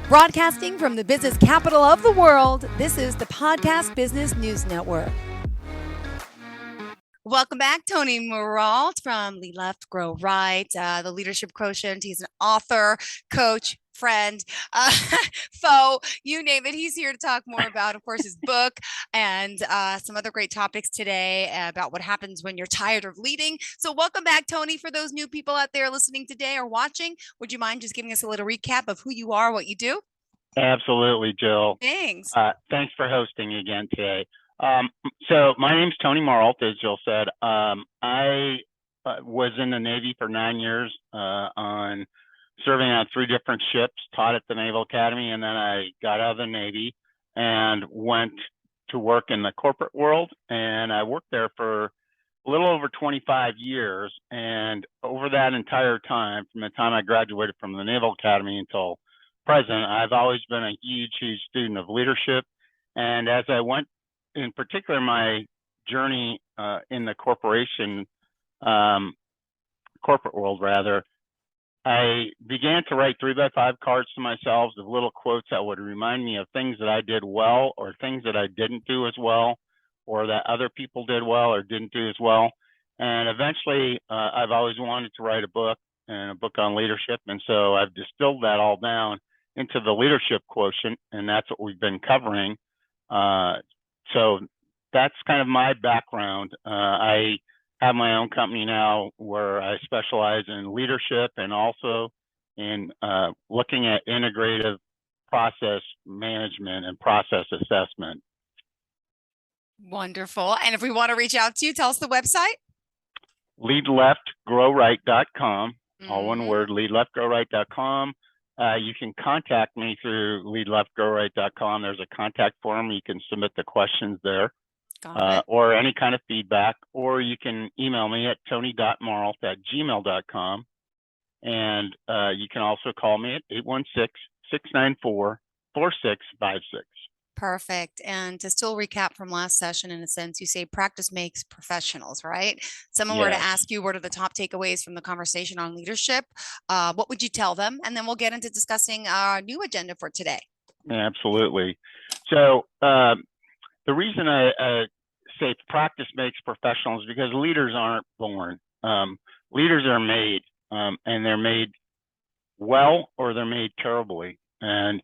Broadcasting from the business capital of the world, this is the Podcast Business News Network. Welcome back, Tony Marolt from Lead Left, Grow Right, the Leadership Quotient. He's an author, coach, friend, foe, you name it. He's here to talk more about, of course, his book and some other great topics today about what happens when you're tired of leading. So welcome back, Tony. For those new people out there listening today or watching, would you mind just giving us a little recap of who you are, what you do? Absolutely, Jill. Thanks. Thanks for hosting again today. So my name's Tony Marolt, as Jill said. I was in the Navy for 9 years on serving on 3 different ships, taught at the Naval Academy, and then I got out of the Navy and went to work in the corporate world. And I worked there for a little over 25 years. And over that entire time, from the time I graduated from the Naval Academy until present, I've always been a huge student of leadership. And as I went, in particular, my journey in the corporate world, rather, I began to write 3x5 cards to myself of little quotes that would remind me of things that I did well or things that I didn't do as well, or that other people did well or didn't do as well. And eventually, I've always wanted to write a book, and a book on leadership. And so I've distilled that all down into the Leadership Quotient, and that's what we've been covering. So that's kind of my background. I have my own company now where I specialize in leadership and also in looking at integrative process management and process assessment. Wonderful. And if we want to reach out to you, tell us the website. LeadLeftGrowRight.com. All one word, LeadLeftGrowRight.com. You can contact me through LeadLeftGrowRight.com. There's a contact form. You can submit the questions there, or any kind of feedback, or you can email me at tony.marolt@gmail.com. And you can also call me at 816-694-4656. Perfect. And to still recap from last session, in a sense, you say practice makes professionals, right? Someone were to ask you, what are the top takeaways from the conversation on leadership? What would you tell them? And then we'll get into discussing our new agenda for today. Absolutely. So the reason I say practice makes professionals is because leaders aren't born. Leaders are made, and they're made well or they're made terribly. And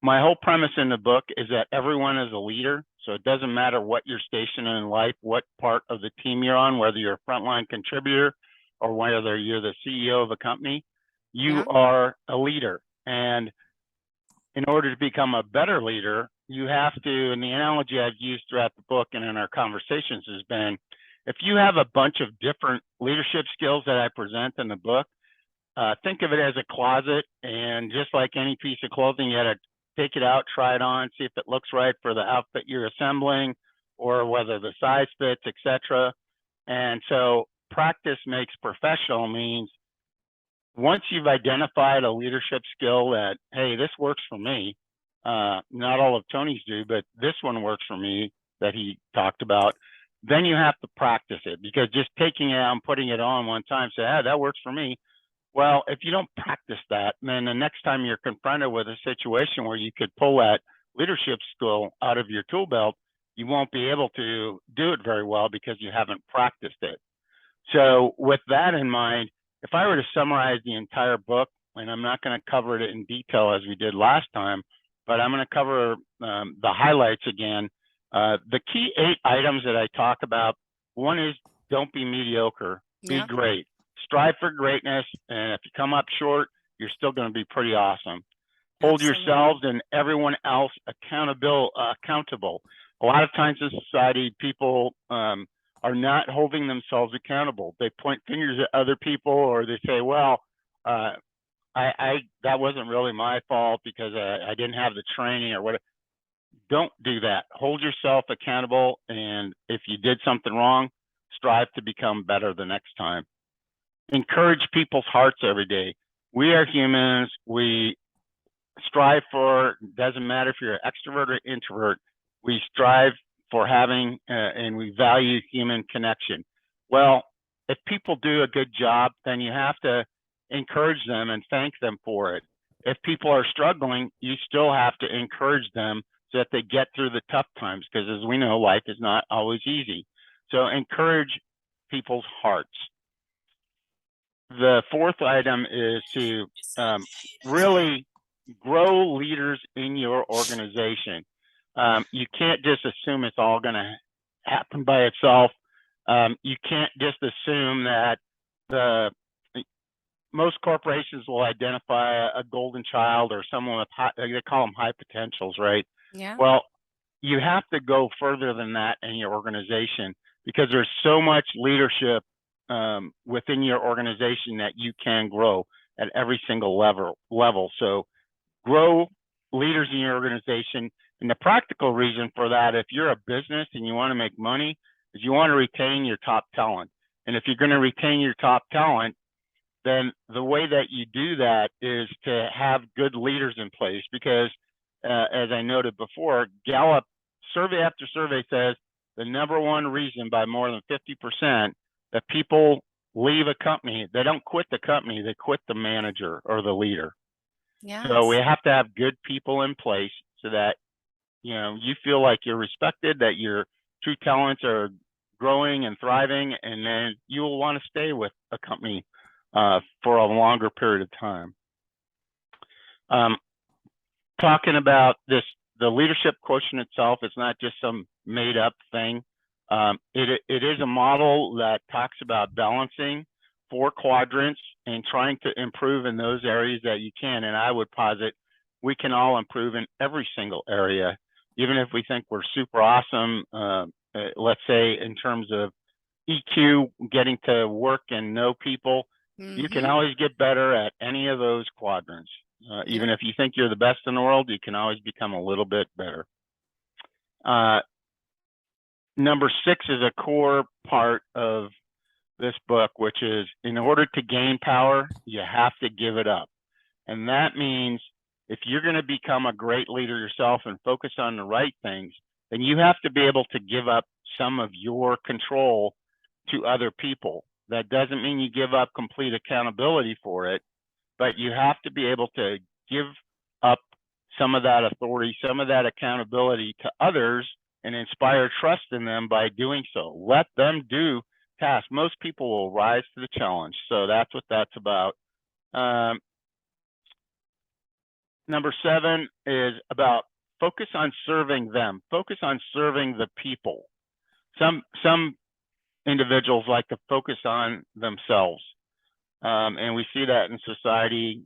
my whole premise in the book is that everyone is a leader. So it doesn't matter what your station in life, what part of the team you're on, whether you're a frontline contributor or whether you're the CEO of a company, you are a leader. And in order to become a better leader, you have to, and the analogy I've used throughout the book and in our conversations has been, if you have a bunch of different leadership skills that I present in the book, think of it as a closet. And just like any piece of clothing, you got to take it out, try it on, see if it looks right for the outfit you're assembling, or whether the size fits, etc. And so practice makes professional means once you've identified a leadership skill that, hey, this works for me, not all of Tony's do, but this one works for me that he talked about, then you have to practice it, because just taking it out and putting it on one time, say, ah, that works for me. Well, if you don't practice that, then the next time you're confronted with a situation where you could pull that leadership skill out of your tool belt, you won't be able to do it very well because you haven't practiced it. So with that in mind, if I were to summarize the entire book, and I'm not going to cover it in detail as we did last time, but I'm going to cover the highlights again. The key 8 items that I talk about, one is don't be mediocre, be great. Strive for greatness, and if you come up short, you're still going to be pretty awesome. Hold yourselves and everyone else accountable. A lot of times in society, people are not holding themselves accountable. They point fingers at other people, or they say, well, that wasn't really my fault because I didn't have the training or whatever. Don't do that. Hold yourself accountable, and if you did something wrong, strive to become better the next time. Encourage people's hearts every day. We are humans. We strive for, doesn't matter if you're an extrovert or introvert, we strive for having and we value human connection. Well, if people do a good job, then you have to encourage them and thank them for it. if people are struggling, you still have to encourage them so that they get through the tough times, because as we know, life is not always easy. So encourage people's hearts. The fourth item is to really grow leaders in your organization. You can't just assume it's all going to happen by itself. You can't just assume that the most corporations will identify a golden child or someone with high, they call them high potentials, right? Yeah. Well, you have to go further than that in your organization, because there's so much leadership within your organization that you can grow at every single level. So grow leaders in your organization. And the practical reason for that, if you're a business and you want to make money, is you want to retain your top talent. And if you're going to retain your top talent, then the way that you do that is to have good leaders in place, because as I noted before, Gallup survey after survey says the number one reason by more than 50% that people leave a company, they don't quit the company, they quit the manager or the leader. So we Yes. have to have good people in place so that you feel like you're respected, that your true talents are growing and thriving, and then you will want to stay with a company for a longer period of time. Talking about this, the leadership quotient itself is not just some made up thing. It is a model that talks about balancing 4 quadrants and trying to improve in those areas that you can. And I would posit we can all improve in every single area, even if we think we're super awesome. Let's say in terms of EQ, getting to work and know people, you can always get better at any of those quadrants. Even if you think you're the best in the world, you can always become a little bit better. Number 6 is a core part of this book, which is in order to gain power, you have to give it up. And that means if you're going to become a great leader yourself and focus on the right things, then you have to be able to give up some of your control to other people. That doesn't mean you give up complete accountability for it, but you have to be able to give up some of that authority, some of that accountability to others, and inspire trust in them by doing so. Let them do tasks. Most people will rise to the challenge. So that's what that's about. Number 7 is about focus on serving them. Focus on serving the people. Some individuals like to focus on themselves. And we see that in society,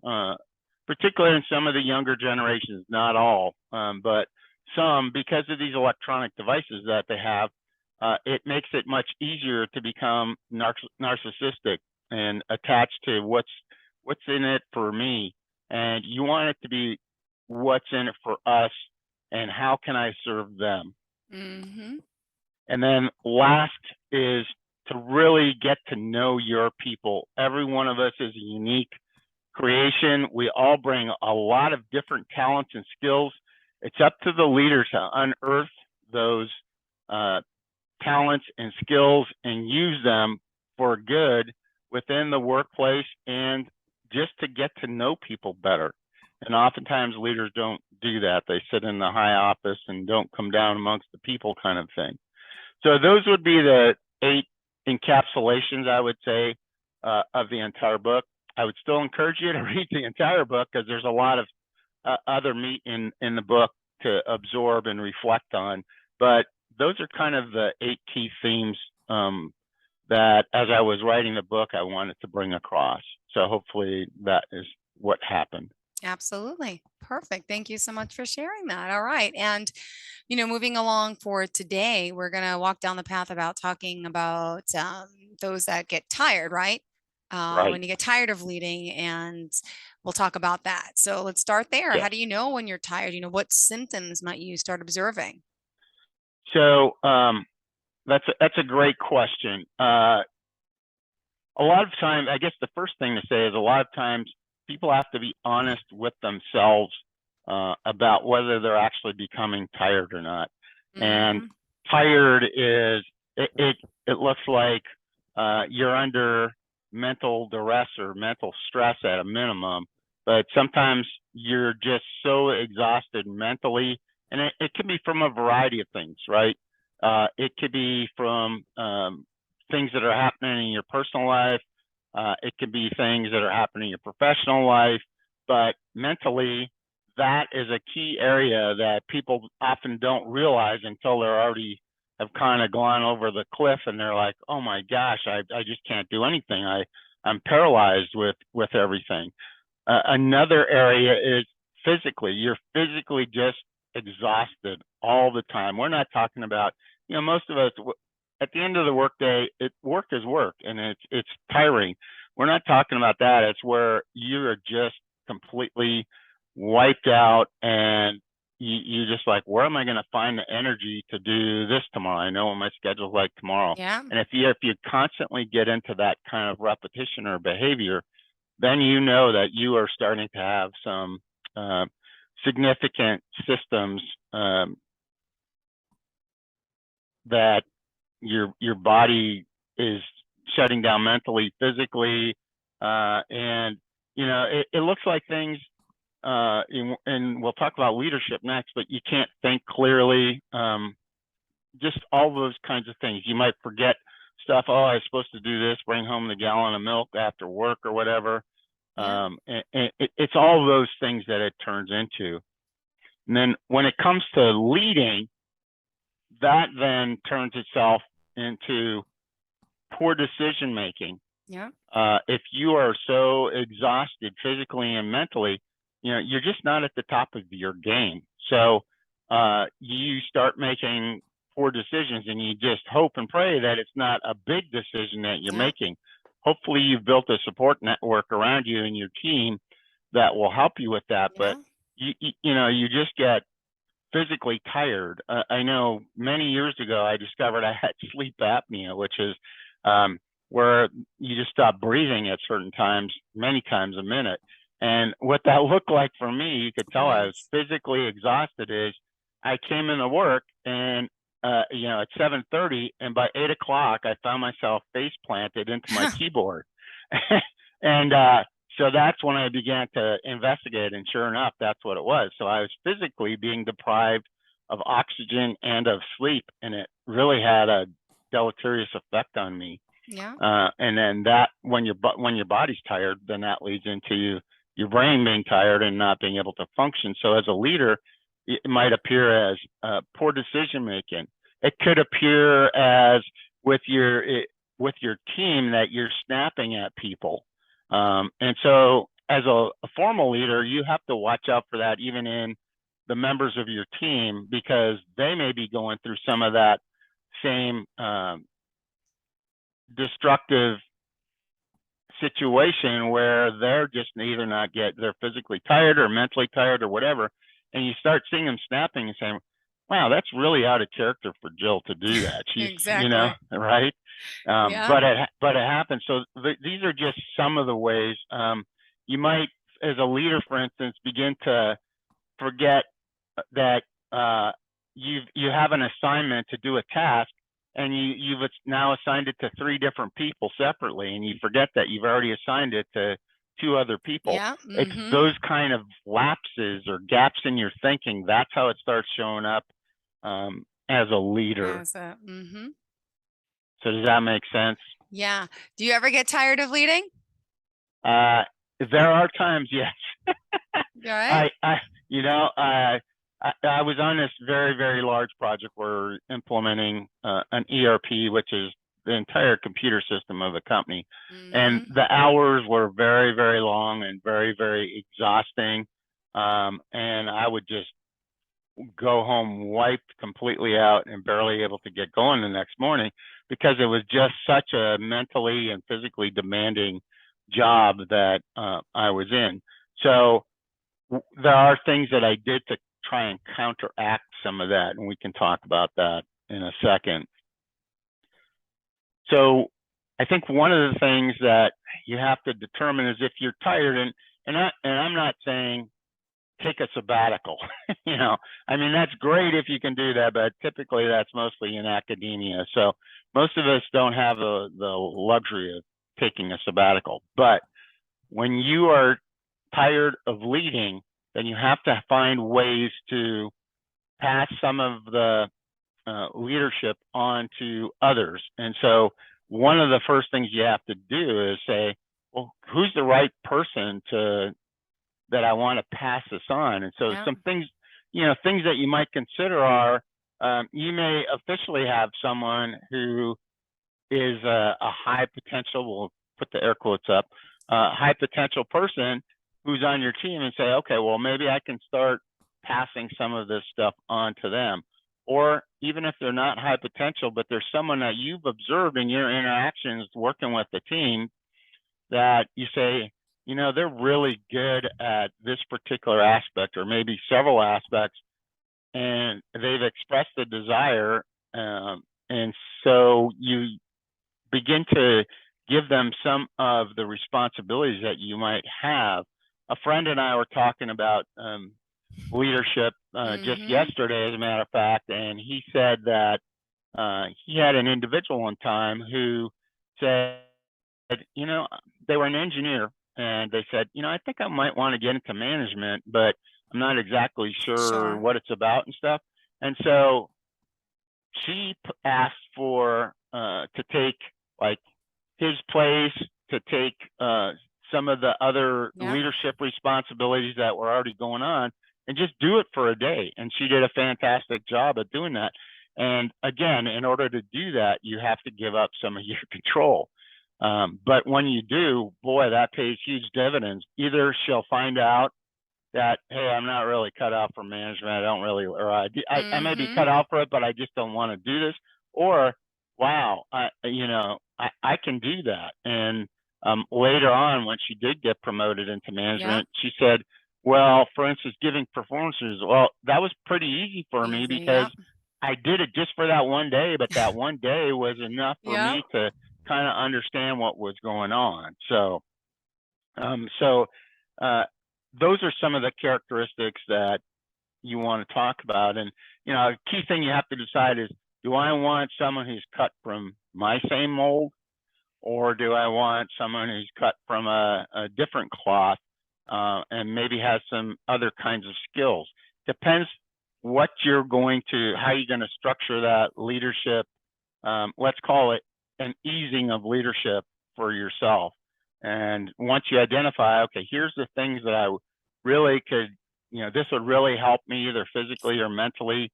particularly in some of the younger generations, not all, but some, because of these electronic devices that they have, it makes it much easier to become narcissistic and attached to what's in it for me. And you want it to be what's in it for us and how can I serve them. And then last is to really get to know your people. Every one of us is a unique creation. We all bring a lot of different talents and skills. It's up to the leaders to unearth those talents and skills and use them for good within the workplace and just to get to know people better. And oftentimes leaders don't do that. They sit in the high office and don't come down amongst the people kind of thing. So those would be the 8 encapsulations, I would say, of the entire book. I would still encourage you to read the entire book because there's a lot of other meat in the book to absorb and reflect on. But those are kind of the 8 key themes that as I was writing the book, I wanted to bring across. So hopefully that is what happened. Absolutely. Perfect. Thank you so much for sharing that. All right. And, moving along for today, we're going to walk down the path about talking about those that get tired, right? Right. When you get tired of leading, and we'll talk about that. So let's start there. Yeah. How do you know when you're tired? What symptoms might you start observing? So that's a great question. A lot of times, I guess the first thing to say is a lot of times people have to be honest with themselves about whether they're actually becoming tired or not. And tired is, it looks like you're under mental duress or mental stress at a minimum, but sometimes you're just so exhausted mentally, and it can be from a variety of things, right? It could be from things that are happening in your personal life. It could be things that are happening in your professional life, but mentally, that is a key area that people often don't realize until they're already have kind of gone over the cliff and they're like, oh my gosh, I just can't do anything. I'm paralyzed with everything. Another area is physically. You're physically just exhausted all the time. We're not talking about, most of us at the end of the workday, work is work and it's tiring. We're not talking about that. It's where you're just completely wiped out and you're just like, where am I going to find the energy to do this tomorrow? I know what my schedule's like tomorrow. Yeah. And if you constantly get into that kind of repetition or behavior, then you know that you are starting to have some significant systems that your body is shutting down mentally, physically, and it looks like things. And we'll talk about leadership next, but you can't think clearly. Just all those kinds of things. You might forget stuff. Oh, I was supposed to do this, bring home the gallon of milk after work or whatever. Yeah. And it's all those things that it turns into. And then when it comes to leading, that then turns itself into poor decision making. Yeah. If you are so exhausted physically and mentally, you're just not at the top of your game. So you start making poor decisions and you just hope and pray that it's not a big decision that you're Yeah. making. Hopefully you've built a support network around you and your team that will help you with that. Yeah. But you just get physically tired. I know many years ago I discovered I had sleep apnea, which is where you just stop breathing at certain times, many times a minute. And what that looked like for me, you could tell I was physically exhausted, is I came into work and at 7:30, and by 8 o'clock, I found myself face planted into my keyboard. And so that's when I began to investigate, and sure enough, that's what it was. So I was physically being deprived of oxygen and of sleep, and it really had a deleterious effect on me. Yeah. And then that when your body's tired, then that leads into your brain being tired and not being able to function. So as a leader, it might appear as poor decision making. It could appear as with your team that you're snapping at people. And so as a formal leader, you have to watch out for that even in the members of your team, because they may be going through some of that same destructive situation where they're just either they're physically tired or mentally tired or whatever. And you start seeing them snapping and saying, wow, that's really out of character for Jill to do that. She's, Exactly. right. Yeah. But it happens. So these are just some of the ways you might, as a leader, for instance, begin to forget that you have an assignment to do a task, and you've now assigned it to 3 different people separately, and you forget that you've already assigned it to 2 other people. Yeah. It's those kind of lapses or gaps in your thinking. That's how it starts showing up as a leader. So does that make sense? Yeah. Do you ever get tired of leading? There are times, yes. All right. I was on this very, very large project where we're implementing an ERP, which is the entire computer system of the company. And the hours were very, very long and very, very exhausting. And I would just go home wiped completely out and barely able to get going the next morning, because it was just such a mentally and physically demanding job that I was in. So there are things that I did to try and counteract some of that, and we can talk about that in a second. So I think one of the things that you have to determine is if you're tired, and I'm not saying take a sabbatical. I mean, that's great if you can do that, but typically that's mostly in academia. So most of us don't have the luxury of taking a sabbatical. But when you are tired of leading, then you have to find ways to pass some of the leadership on to others. And so one of the first things you have to do is say, well, who's the right person that I want to pass this on? And so some things, things that you might consider are, you may officially have someone who is a high potential, we'll put the air quotes up, high potential person who's on your team, and say, okay, well, maybe I can start passing some of this stuff on to them. Or even if they're not high potential, but there's someone that you've observed in your interactions working with the team that you say, they're really good at this particular aspect, or maybe several aspects, and they've expressed the desire. And so you begin to give them some of the responsibilities that you might have. A friend and I were talking about leadership just yesterday, as a matter of fact, and he said that he had an individual one time who said, they were an engineer, and they said, I think I might want to get into management, but I'm not exactly sure what it's about and stuff. And so she asked for to take like his place, to take some of the other leadership responsibilities that were already going on, and just do it for a day. And she did a fantastic job at doing that. And again, in order to do that, you have to give up some of your control. But when you do, boy, that pays huge dividends. Either she'll find out that, hey, I'm not really cut out for management. I don't really, or I may be cut out for it, but I just don't want to do this. Or, wow, I can do that. And later on, when she did get promoted into management, she said, well, for instance, giving performances, well, that was pretty easy for me because I did it just for that one day, but that one day was enough for me to kind of understand what was going on. So, those are some of the characteristics that you want to talk about. And, a key thing you have to decide is, do I want someone who's cut from my same mold, or do I want someone who's cut from a different cloth and maybe has some other kinds of skills? Depends what you're going to, how you're going to structure that leadership. Let's call it an easing of leadership for yourself. And once you identify, okay, here's the things that I really could, this would really help me either physically or mentally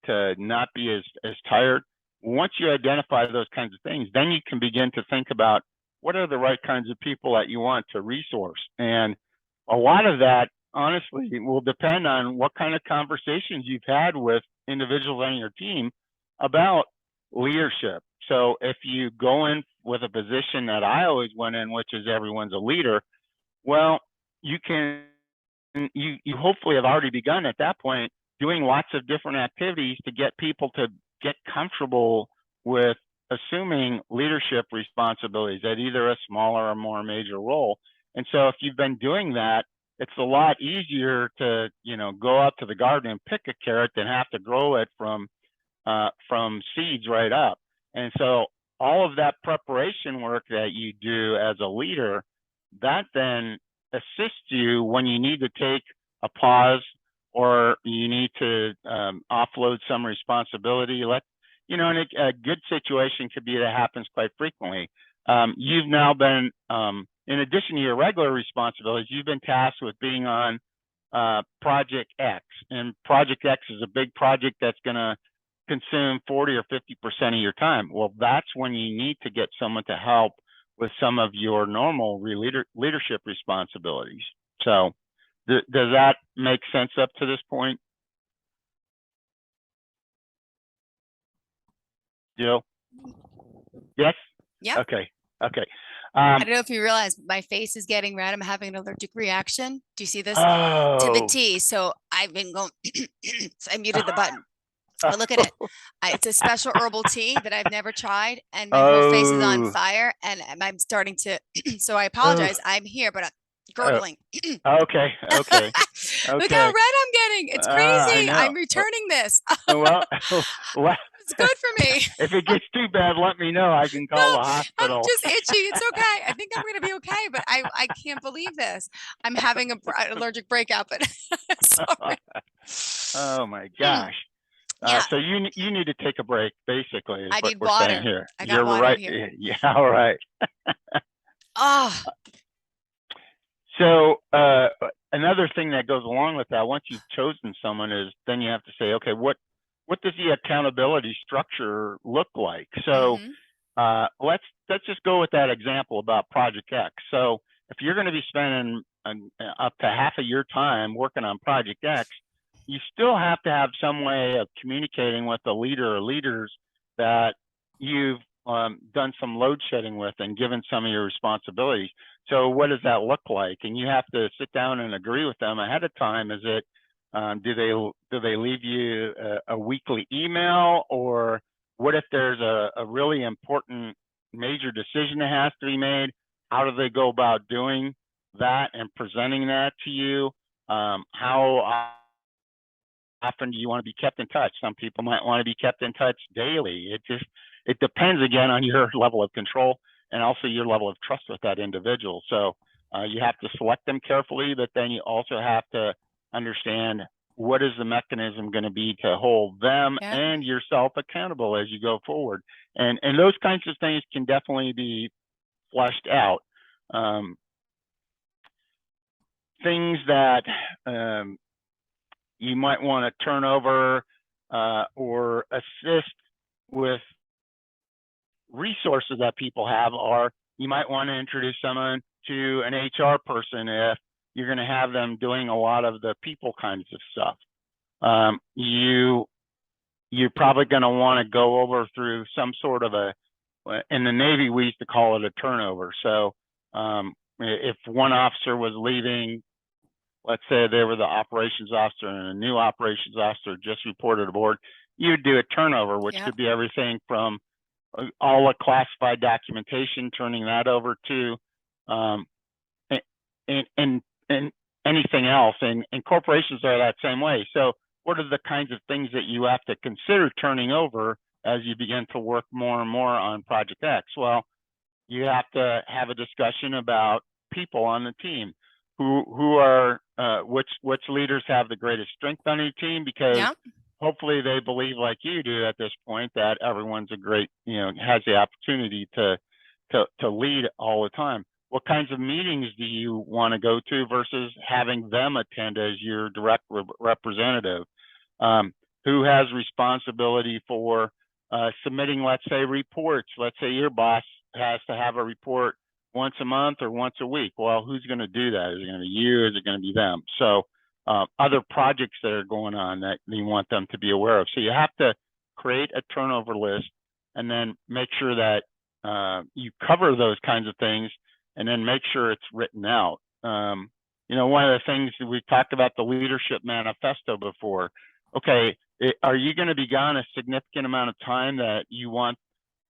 to not be as tired. Once you identify those kinds of things, then you can begin to think about what are the right kinds of people that you want to resource. And a lot of that, honestly, will depend on what kind of conversations you've had with individuals on your team about leadership. So if you go in with a position that I always went in, which is everyone's a leader, well, you hopefully have already begun at that point doing lots of different activities to get people to get comfortable with assuming leadership responsibilities at either a smaller or more major role. And so if you've been doing that, it's a lot easier to, go out to the garden and pick a carrot than have to grow it from seeds right up. And so all of that preparation work that you do as a leader, that then assists you when you need to take a pause or you need to offload some responsibility. And a good situation could be that happens quite frequently. You've now been, in addition to your regular responsibilities, you've been tasked with being on Project X. And Project X is a big project that's going to consume 40 or 50% of your time. Well, that's when you need to get someone to help with some of your normal leadership responsibilities. So does that make sense up to this point? Jill? Yes? Yeah. Okay. I don't know if you realize my face is getting red. I'm having an allergic reaction. Do you see this? To the tea. So I've been going, so I muted the button. But look at it. It's a special herbal tea that I've never tried. And my whole face is on fire. And I'm starting to, so I apologize. I'm here, but I'm gurgling. Okay. Look how red I'm getting. It's crazy. I'm returning this. Well, It's good for me. If it gets too bad, let me know. I can No, call the I'm hospital. just itchy. It's okay. I think I'm going to be okay, but I can't believe this. I'm having an allergic breakout, but sorry. Oh my Hmm. gosh. Yeah, So you need to take a break, basically, is I what need we're saying water. here. I got You're water right. here. Yeah, all right. Oh, So another thing that goes along with that, once you've chosen someone, is then you have to say, okay, what does the accountability structure look like? So mm-hmm. let's just go with that example about Project X. So if you're going to be spending up to half of your time working on Project X, you still have to have some way of communicating with the leader or leaders that you've done some load shedding with and given some of your responsibilities. So what does that look like? And you have to sit down and agree with them ahead of time. Is it do they leave you a weekly email, or what if there's a really important major decision that has to be made? How do they go about doing that and presenting that to you? How often do you want to be kept in touch? Some people might want to be kept in touch daily. It depends again on your level of control and also your level of trust with that individual. So you have to select them carefully, but then you also have to understand what is the mechanism going to be to hold them Yeah. and yourself accountable as you go forward. And those kinds of things can definitely be fleshed out. Um, Things that you might want to turn over or assist with resources that people have, are you might want to introduce someone to an HR person if you're going to have them doing a lot of the people kinds of stuff. You're probably going to want to go over through some sort of in the Navy, we used to call it a turnover. So if one officer was leaving, let's say they were the operations officer and a new operations officer just reported aboard, you would do a turnover, which Yep. could be everything from all the classified documentation, turning that over to and anything else. And corporations are that same way. So what are the kinds of things that you have to consider turning over as you begin to work more and more on Project X? Well, you have to have a discussion about people on the team. Who are which leaders have the greatest strength on your team, because Yep. hopefully they believe, like you do at this point, that everyone's a great, has the opportunity to lead all the time. What kinds of meetings do you want to go to versus having them attend as your direct representative? Who has responsibility for submitting, let's say, reports? Let's say your boss has to have a report once a month or once a week. Well, who's going to do that? Is it going to be you? Is it going to be them? So other projects that are going on that you want them to be aware of. So you have to create a turnover list and then make sure that you cover those kinds of things, and then make sure it's written out. One of the things we talked about, the leadership manifesto before. Okay, are you going to be gone a significant amount of time that you want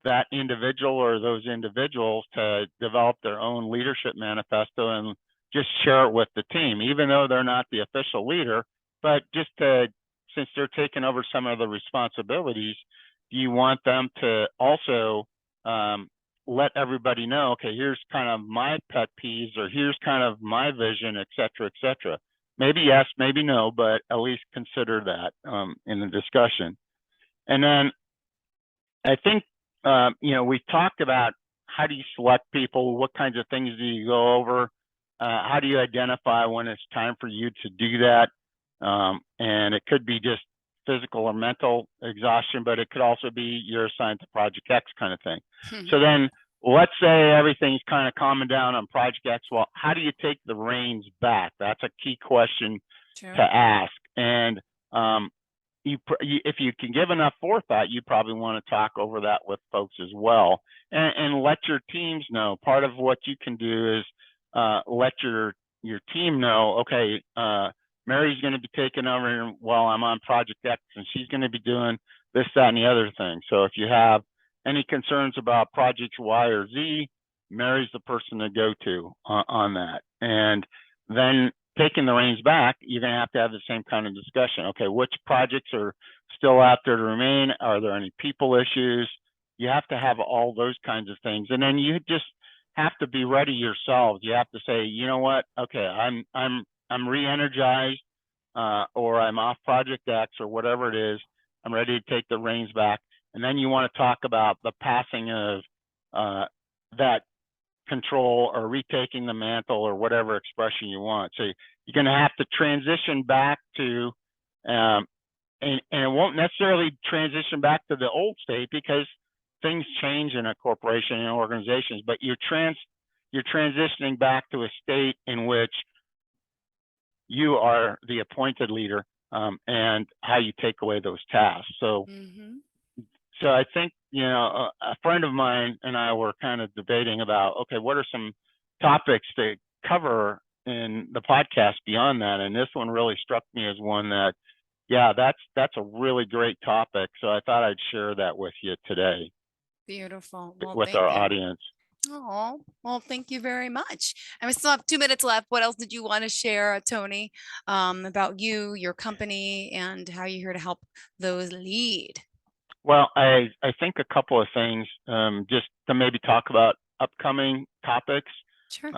that individual or those individuals to develop their own leadership manifesto and just share it with the team, even though they're not the official leader, but just since they're taking over some of the responsibilities, do you want them to also let everybody know, okay, here's kind of my pet peeves, or here's kind of my vision, et cetera, et cetera. Maybe yes, maybe no, but at least consider that in the discussion. And then I think, we talked about how do you select people, what kinds of things do you go over, how do you identify when it's time for you to do that, and it could be just physical or mental exhaustion, but it could also be you're assigned to Project X kind of thing. So then let's say everything's kind of calming down on Project X. Well, how do you take the reins back? That's a key question to ask. And if you can give enough forethought, you probably want to talk over that with folks as well, and let your teams know. Part of what you can do is let your team know, okay, Mary's going to be taking over while I'm on Project X, and she's going to be doing this, that, and the other thing. So if you have any concerns about Project Y or Z, Mary's the person to go to on that. And then taking the reins back, you're going to have the same kind of discussion. Okay, which projects are still out there to remain? Are there any people issues? You have to have all those kinds of things. And then you just have to be ready yourselves. You have to say, you know what? Okay, I'm re-energized, or I'm off Project X or whatever it is. I'm ready to take the reins back. And then you want to talk about the passing of that control or retaking the mantle or whatever expression you want. So you're going to have to transition back to, and it won't necessarily transition back to the old state because things change in a corporation and organizations, but you're transitioning back to a state in which you are the appointed leader, and how you take away those tasks. So So I think, a friend of mine and I were kind of debating about, okay, what are some topics to cover in the podcast beyond that? And this one really struck me as one that, yeah, that's a really great topic. So I thought I'd share that with you today. Beautiful. Well, with our audience. Oh, well, thank you very much. And we still have 2 minutes left. What else did you want to share, Tony, about you, your company, and how you're here to help those lead? Well, I think a couple of things, just to maybe talk about upcoming topics. Sure.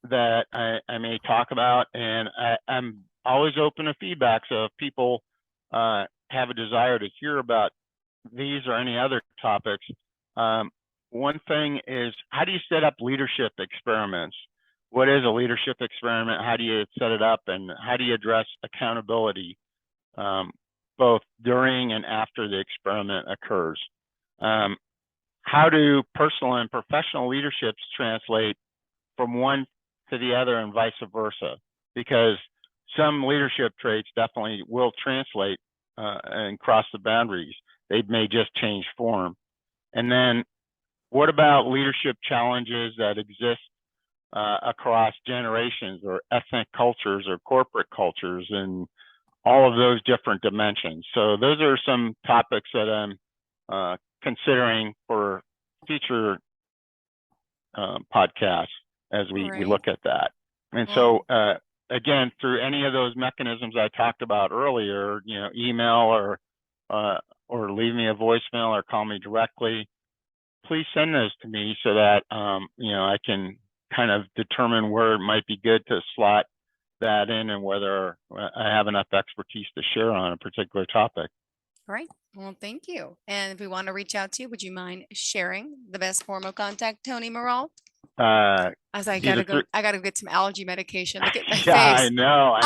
That I may talk about, and I'm always open to feedback. So if people have a desire to hear about these or any other topics, one thing is, how do you set up leadership experiments? What is a leadership experiment? How do you set it up, and how do you address accountability, both during and after the experiment occurs? How do personal and professional leaderships translate from one to the other and vice versa? Because some leadership traits definitely will translate and cross the boundaries. They may just change form. And then what about leadership challenges that exist across generations or ethnic cultures or corporate cultures and all of those different dimensions? So those are some topics that I'm considering for future podcasts as we look at that. And so, again, through any of those mechanisms I talked about earlier, email or leave me a voicemail or call me directly, please send those to me so that, I can kind of determine where it might be good to slot that in and whether I have enough expertise to share on a particular topic. Great. Well, thank you. And if we want to reach out to you, would you mind sharing the best form of contact, Tony Marolt? As I gotta get some allergy medication. Look at my face. I know.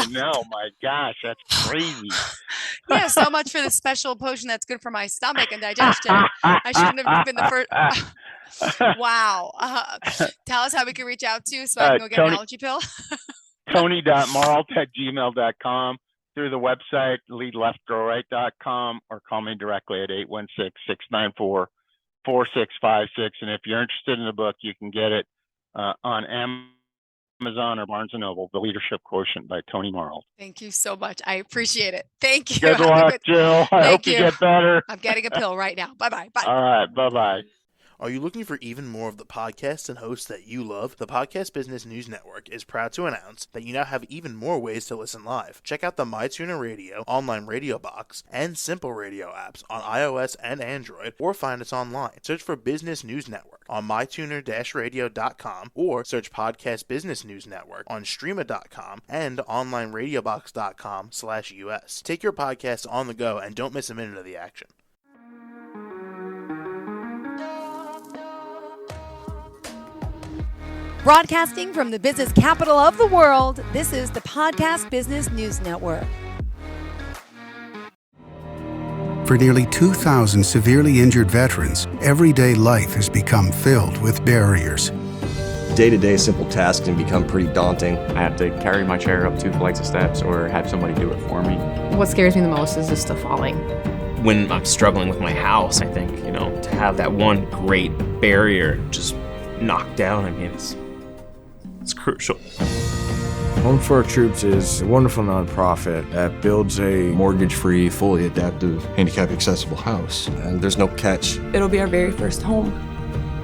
My gosh, that's crazy. Yeah, so much for the special potion that's good for my stomach and digestion. I shouldn't have been the first. Wow. Tell us how we can reach out to you so I can go get an allergy pill. Tony.marolt@gmail.com, through the website, leadleftgrowright.com, or call me directly at 816-694-4656. And if you're interested in the book, you can get it on Amazon or Barnes & Noble, The Leadership Quotient by Tony Marolt. Thank you so much. I appreciate it. Thank you. Good luck, Jill. I hope you get better. I'm getting a pill right now. Bye-bye. Bye. All right. Bye-bye. Are you looking for even more of the podcasts and hosts that you love? The Podcast Business News Network is proud to announce that you now have even more ways to listen live. Check out the MyTuner Radio, online radio box, and Simple Radio apps on iOS and Android, or find us online. Search for Business News Network on mytuner-radio.com, or search Podcast Business News Network on streama.com and onlineradiobox.com/US. Take your podcast on the go and don't miss a minute of the action. Broadcasting from the business capital of the world, this is the Podcast Business News Network. For nearly 2,000 severely injured veterans, everyday life has become filled with barriers. Day-to-day simple tasks can become pretty daunting. I have to carry my chair up 2 flights of steps or have somebody do it for me. What scares me the most is just the falling. When I'm struggling with my house, I think, to have that one great barrier just knocked down, it's crucial. Home for Our Troops is a wonderful nonprofit that builds a mortgage-free, fully adaptive, handicap-accessible house. And there's no catch. It'll be our very first home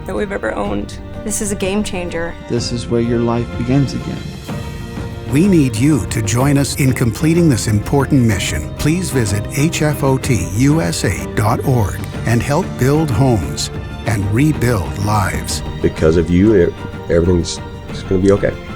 that we've ever owned. This is a game changer. This is where your life begins again. We need you to join us in completing this important mission. Please visit hfotusa.org and help build homes and rebuild lives. Because of you, everything's going to be okay.